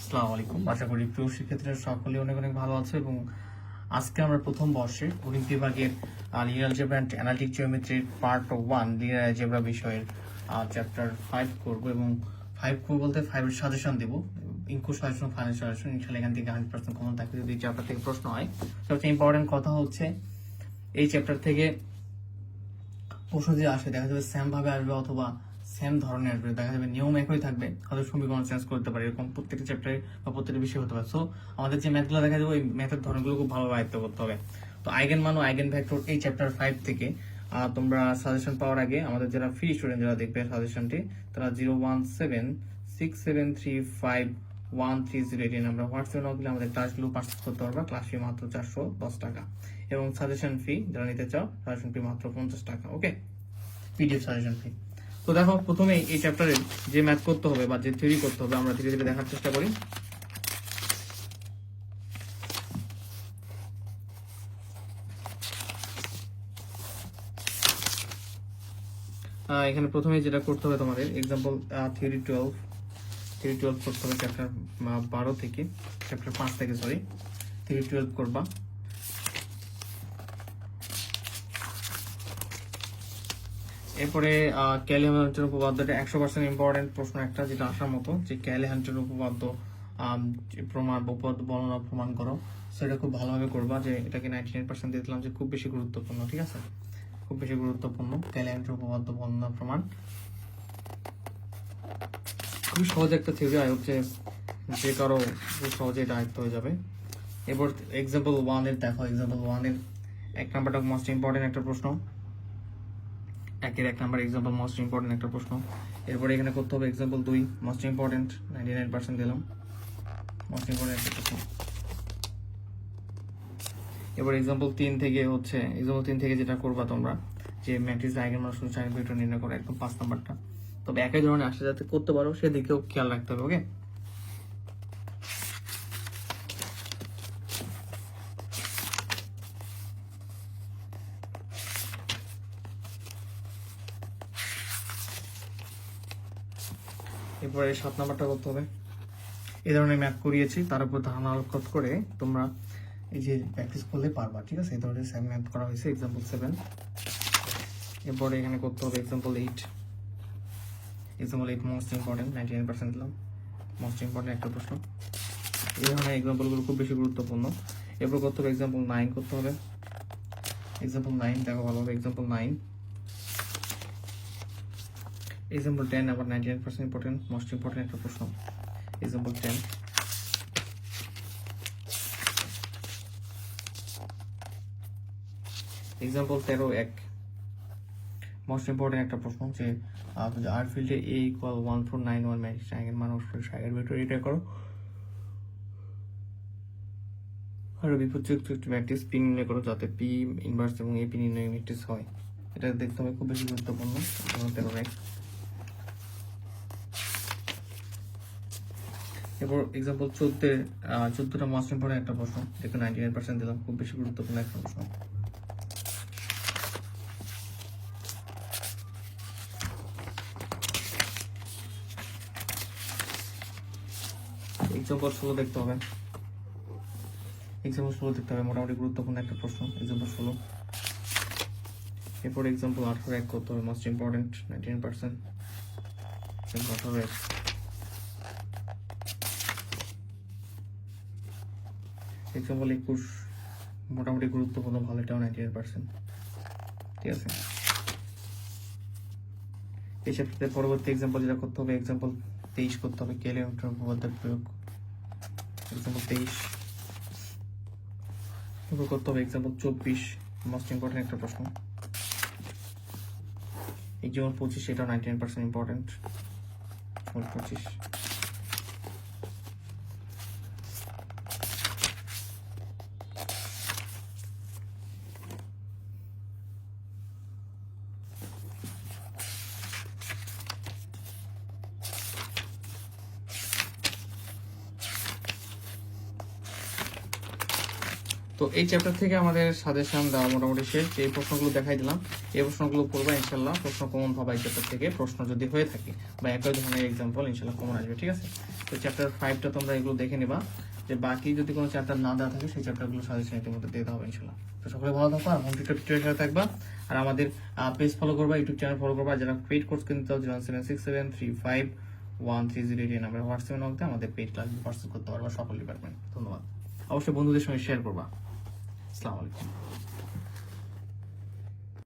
আসসালামু আলাইকুম। আশা করি প্রিয় শিক্ষার্থীরা সকলে অনেক অনেক ভালো আছে এবং আজকে আমরা প্রথম বর্ষে গণিত বিভাগের লিনিয়ার অ্যালজেব্রা এন্ড অ্যানালিটিক জিওমেট্রির পার্ট 1 লিনিয়ার অ্যালজেব্রা বিষয়ের চ্যাপ্টার 5 করব এবং 5 করব বলতে 5 এর সাজেশন দেব। ইনকো সাজেশন, ফাইনাল সাজেশন, ইনশাআল্লাহ এখান থেকে 100% কমন থাকবে যদি এই চ্যাপ্টার থেকে প্রশ্ন হয়। সবচেয়ে ইম্পর্টেন্ট কথা হচ্ছে এই চ্যাপ্টার থেকে প্রশ্ন যে আসে দেখা যাবে সেম ভাবে আসবে অথবা সেম ধরনের আসবে, দেখা যাবে নিয়ম একই থাকবে, হয়তো সমীকরণ চেঞ্জ করতে পারে, এরকম প্রত্যেকটা চ্যাপ্টারে বা প্রত্যেকটা বিষয় হতে পারে। সো আমাদের যে ম্যাথগুলো দেখা যাবে ওই ম্যাথের ধরনগুলো খুব ভালোভাবে আয়ত্ত করতে হবে। তো আইগেন মান ও আইগেন ভেক্টর এই চ্যাপ্টার 5 থেকে তোমরা সাজেশন পাওয়ার আগে আমাদের যারা ফ্রি স্টুডেন্ট যারা দেখবে সাজেশনটি, তারা 01767351308 এই নাম্বার হোয়াটসঅ্যাপ নক দিলে আমাদের ক্লাসগুলো পারচেজ করতে পারবা। ক্লাস ফি মাত্র 410 টাকা এবং সাজেশন ফি যারা নিতে চাও সাজেশন ফি মাত্র 50 টাকা। ওকে, পিডিএফ সাজেশন ফি। তো দেখো, প্রথমে এই চ্যাপ্টারে যে ম্যাথ করতে হবে বা যে থিওরি করতে হবে আমরা ধীরে ধীরে দেখার চেষ্টা করি। এখানে প্রথমে যেটা করতে হবে তোমাদের এক্সাম্পল থিওরি 12 করতে হবে চ্যাপ্টার 12 থেকে, চ্যাপ্টার 5 থেকে সরি, থিওরি 12 করবা। এরপরে ক্যালি হ্যামিল্টন উপপাদ্যটা 100% ইম্পর্টেন্ট প্রশ্ন একটা, যেটা আসার মতো, যে ক্যালি হ্যামিল্টন উপপাদ্য প্রমাণ উপপাদ্য বর্ণনা প্রমাণ করো। সেটা খুব ভালোভাবে করবা, যে এটাকে 99% দিয়ে দিলাম যে খুব বেশি গুরুত্বপূর্ণ। ঠিক আছে, খুব বেশি গুরুত্বপূর্ণ ক্যালি হ্যামিল্টন উপপাদ্য বর্ণনা প্রমাণ। খুবই সহজ একটা থিওরি, আই হোপ যে কারো খুব সহজে এটা আয়ত্ত হয়ে যাবে। এবার এক্সাম্পল 1 এর দেখো, এক্সাম্পল 1 এর 1 নাম্বারটা মোস্ট ইম্পর্টেন্ট একটা প্রশ্ন, 1 নাম্বার এক্সাম্পল মোস্ট ইম্পর্টেন্ট একটা প্রশ্ন। এরপরে এখানে করতে হবে এক্সাম্পল 2 মোস্ট ইম্পর্টেন্ট, 99% দিলাম, মোস্ট ইম্পর্টেন্ট একটা প্রশ্ন। এবার এক্সাম্পল 3 থেকে হচ্ছে এক্সাম্পল 3 থেকে যেটা করবা তোমরা, যে ম্যাট্রিক্স আইগেন মান সাইন ভেক্টর নির্ণয় করা, একদম 5 নাম্বারটা। তবে একই ধরনের আসে যাতে করতে পারো সেদিকেও খেয়াল রাখতে হবে। ওকে, এরপরে 7 নাম্বারটা করতে হবে। এই ধরনের ম্যাথ করিয়েছি, তার উপর ধারণা আলোকপাত করে তোমরা এই যে প্র্যাকটিস করলে পারবা। ঠিক আছে, এই ধরনের সেম ম্যাথ করা হয়েছে এক্সাম্পল 7। এরপরে এখানে করতে হবে এক্সাম্পল 8। এক্সাম্পল 8 মোস্ট ইম্পর্টেন্ট, 99% দিলাম, মোস্ট ইম্পর্টেন্ট একটা প্রশ্ন। এই ধরনের এক্সাম্পলগুলো খুব বেশি গুরুত্বপূর্ণ। এরপর করতে হবে এক্সাম্পল 9 করতে হবে। এক্সাম্পল 9 দেখো ভালোভাবে, এক্সাম্পল 9। এক্সাম্পল 10 আবার 99% ইম্পর্টেন্ট, মোস্ট ইম্পর্টেন্ট একটা প্রশ্ন। এক্সাম্পল 10। এক্সাম্পল 13 মোস্ট ইম্পর্টেন্ট একটা প্রশ্ন, যে আর ফিল্ডে a = 1491 ম্যাট্রিক্স আইগেন মান ও আইগেন ভেক্টর এটা করো। আর বিপরীতযুক্ত একটি ম্যাট্রিক্স পি নির্ণয় করো যাতে পি ইনভার্স এবং a p নির্ণয় ম্যাট্রিক্স হয়। এটা দেখতে হবে, খুব বেশি গুরুত্বপূর্ণ। 13 এরপর এক্সাম্পল 14টা মোস্ট ইম্পর্টেন্ট একটা প্রশ্ন, দেখো 99% দিলাম, খুব বেশি গুরুত্বপূর্ণ একটা প্রশ্ন। এক্সাম্পল 16 দেখতে হবে, এক্সাম্পল 16 দেখতে হবে, মোটামুটি গুরুত্বপূর্ণ একটা প্রশ্ন। এক্সাম্পল 16। এরপর এক্সাম্পল 18 করতে হবে, মোস্ট ইম্পর্টেন্ট, 99%। এক্সাম্পল 18। এক্সাম্পল 21 মোটামুটি গুরুত্বপূর্ণ, ভালো, এটাও 99%। ঠিক আছে, এই ক্ষেত্রে পরবর্তী এক্সাম্পল যেটা করতে হবে এক্সাম্পল 23 করতে হবে, ক্যালি হ্যামিল্টন উপপাদ্যের প্রয়োগ। এক্সাম্পল 23। এরপর করতে হবে এক্সাম্পল 24, মোস্ট ইম্পর্টেন্ট একটা প্রশ্ন। এক্সাম্পল 25 এটাও 99% ইম্পর্টেন্ট, 25। তো এই চ্যাপ্টার থেকে আমাদের সাজেশন দেওয়া মোটামুটি শেষ। এই প্রশ্নগুলো দেখাই দিলাম, এই প্রশ্নগুলো পড়বা ইনশাল্লাহ। প্রশ্ন কমন পাবা এই চ্যাপ্টার থেকে, প্রশ্ন যদি হয়ে থাকে বা একই ধরনের এক্সাম্পল ইনশাল্লাহ কমন আসবে। ঠিক আছে। তো চ্যাপ্টার 5টা তোমরা এগুলো দেখে নিবা, যে বাকি যদি কোনো চ্যাপ্টার না দেওয়া থাকে সেই চ্যাপ্টারগুলো সাজেশন ইতিমধ্যে দিয়ে দেওয়া হবে ইনশাল্লাহ। তো সকলে ভালো থাকো আর হোম টিউটোরিয়ালের সাথে থাকবা, আর আমাদের পেজ ফলো করবা, ইউটিউব চ্যানেল ফলো করবা। যারা পেইড কোর্স কিনতে চাও 07673513088 নাম্বার হোয়াটসঅ্যাপে নক দিয়ে আমাদের পেইড ক্লাস পার্সেস করতে পারবা সকল ডিপার্টমেন্ট। ধন্যবাদ। অবশ্যই বন্ধুদের সঙ্গে শেয়ার করবা। আসসালামু আলাইকুম।